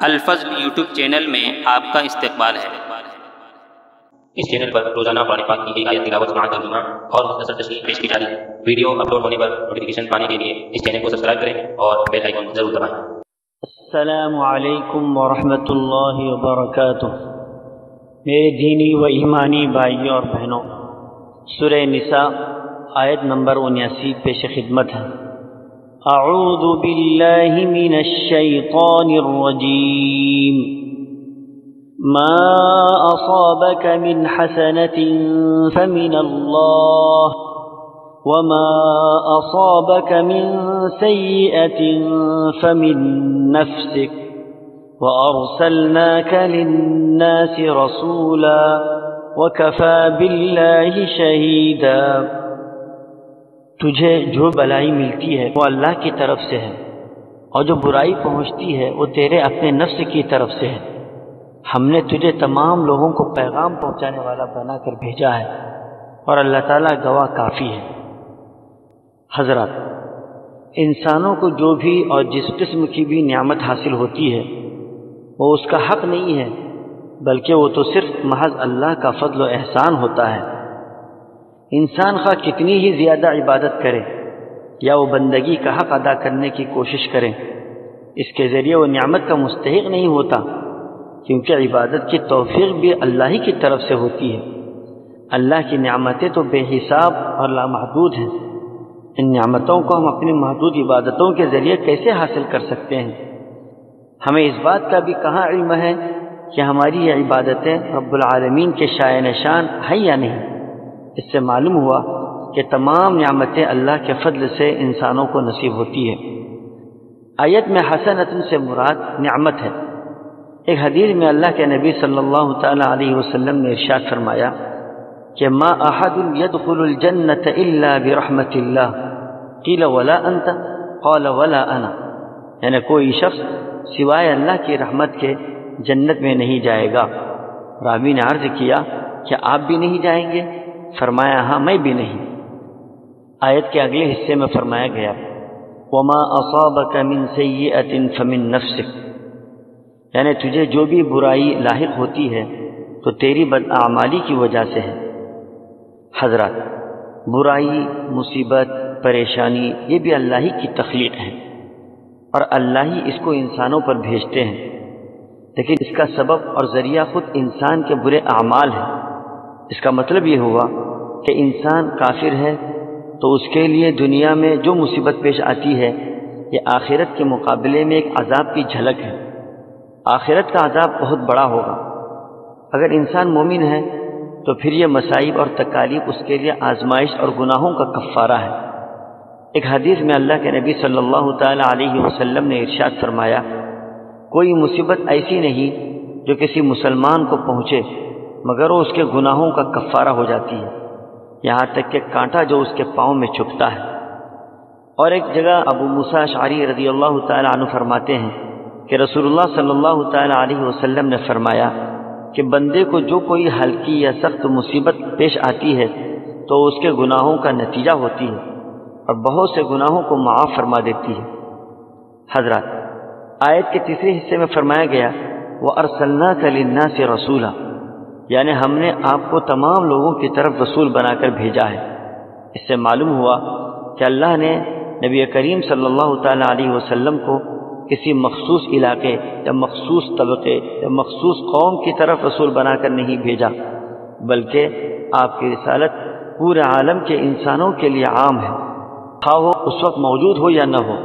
الفضل YouTube channel میں آپ کا استقبال ہے۔ اس چینل پر روزانہ قرآن پاک کی ایک آیت تلاوت مع ترجمہ اور مختصر تشریح پیش کی جا رہی ہے۔ ویڈیو اپلوڈ ہونے پر نوٹیفیکیشن پانے کے لیے اس چینل کو سبسکرائب کریں اور بیل آئیکن ضرور دبائیں۔ السلام علیکم ورحمۃ اللہ وبرکاتہ۔ میرے دینی و ایمانی بھائیوں اور بہنوں، سورہ نساء آیت نمبر 79 پیش خدمت ہے۔ اعوذ باللہ من الشیطان الرجیم۔ ما اصابک من حسنة فمن اللہ وما اصابک من سیئة فمن نفسک وارسلناک للناس رسولا وکفى باللہ شہیدا۔ تجھے جو بلائی ملتی ہے وہ اللہ کی طرف سے ہے، اور جو برائی پہنچتی ہے وہ تیرے اپنے نفس کی طرف سے ہے۔ ہم نے تجھے تمام لوگوں کو پیغام پہنچانے والا بنا کر بھیجا ہے، اور اللہ تعالیٰ گواہ کافی ہے۔ حضرات، انسانوں کو جو بھی اور جس قسم کی بھی نعمت حاصل ہوتی ہے وہ اس کا حق نہیں ہے، بلکہ وہ تو صرف محض اللہ کا فضل و احسان ہوتا ہے۔ انسان خواہ کتنی ہی زیادہ عبادت کرے یا وہ بندگی کا حق ادا کرنے کی کوشش کرے، اس کے ذریعے وہ نعمت کا مستحق نہیں ہوتا، کیونکہ عبادت کی توفیق بھی اللہ ہی کی طرف سے ہوتی ہے۔ اللہ کی نعمتیں تو بے حساب اور لامحدود ہیں، ان نعمتوں کو ہم اپنی محدود عبادتوں کے ذریعے کیسے حاصل کر سکتے ہیں؟ ہمیں اس بات کا بھی کہاں علم ہے کہ ہماری یہ عبادتیں رب العالمین کے شایع نشان ہیں یا نہیں؟ اس سے معلوم ہوا کہ تمام نعمتیں اللہ کے فضل سے انسانوں کو نصیب ہوتی ہے۔ آیت میں حسنۃ سے مراد نعمت ہے۔ ایک حدیث میں اللہ کے نبی صلی اللہ تعالی علیہ وسلم نے ارشاد فرمایا کہ ما احد يدخل الجنة الا برحمت اللہ قیل ولا انت قال ولا انا، یعنی کوئی شخص سوائے اللہ کی رحمت کے جنت میں نہیں جائے گا۔ راوی نے عرض کیا کہ آپ بھی نہیں جائیں گے؟ فرمایا ہاں، میں بھی نہیں۔ آیت کے اگلے حصے میں فرمایا گیا وما اصابک من سیئۃ فمن نفسک، یعنی تجھے جو بھی برائی لاحق ہوتی ہے تو تیری بداعمالی کی وجہ سے ہے۔ حضرات، برائی، مصیبت، پریشانی یہ بھی اللہ ہی کی تخلیق ہے، اور اللہ ہی اس کو انسانوں پر بھیجتے ہیں، لیکن اس کا سبب اور ذریعہ خود انسان کے برے اعمال ہیں۔ اس کا مطلب یہ ہوا کہ انسان کافر ہے تو اس کے لیے دنیا میں جو مصیبت پیش آتی ہے یہ آخرت کے مقابلے میں ایک عذاب کی جھلک ہے۔ آخرت کا عذاب بہت بڑا ہوگا۔ اگر انسان مومن ہے تو پھر یہ مصائب اور تکالیف اس کے لیے آزمائش اور گناہوں کا کفارہ ہے۔ ایک حدیث میں اللہ کے نبی صلی اللہ تعالی علیہ وسلم نے ارشاد فرمایا کوئی مصیبت ایسی نہیں جو کسی مسلمان کو پہنچے مگر وہ اس کے گناہوں کا کفارہ ہو جاتی ہے، یہاں تک کہ کانٹا جو اس کے پاؤں میں چبھتا ہے۔ اور ایک جگہ ابو موسیٰ اشعری رضی اللہ تعالی عنہ فرماتے ہیں کہ رسول اللہ صلی اللہ تعالی علیہ وسلم نے فرمایا کہ بندے کو جو کوئی ہلکی یا سخت مصیبت پیش آتی ہے تو اس کے گناہوں کا نتیجہ ہوتی ہے اور بہت سے گناہوں کو معاف فرما دیتی ہے۔ حضرات، آیت کے تیسرے حصے میں فرمایا گیا وَأَرْسَلْنَاكَ لِلنَّاسِ رَسُولًا، یعنی ہم نے آپ کو تمام لوگوں کی طرف رسول بنا کر بھیجا ہے۔ اس سے معلوم ہوا کہ اللہ نے نبی کریم صلی اللہ تعالی علیہ وسلم کو کسی مخصوص علاقے یا مخصوص طبقے یا مخصوص قوم کی طرف رسول بنا کر نہیں بھیجا، بلکہ آپ کی رسالت پورے عالم کے انسانوں کے لیے عام ہے، خواہ وہ اس وقت موجود ہو یا نہ ہو۔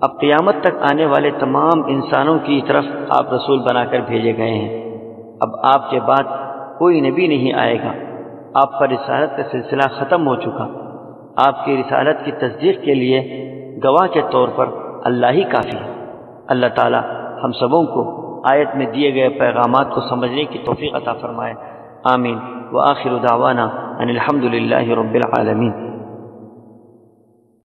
اب قیامت تک آنے والے تمام انسانوں کی طرف آپ رسول بنا کر بھیجے گئے ہیں۔ اب آپ کے بعد کوئی نبی نہیں آئے گا، آپ پر رسالت کا سلسلہ ختم ہو چکا۔ آپ کی رسالت کی تصدیق کے لیے گواہ کے طور پر اللہ ہی کافی ہے۔ اللہ تعالی ہم سبوں کو آیت میں دیے گئے پیغامات کو سمجھنے کی توفیق عطا فرمائے، آمین۔ وآخر دعوانا ان الحمد للہ رب العالمین۔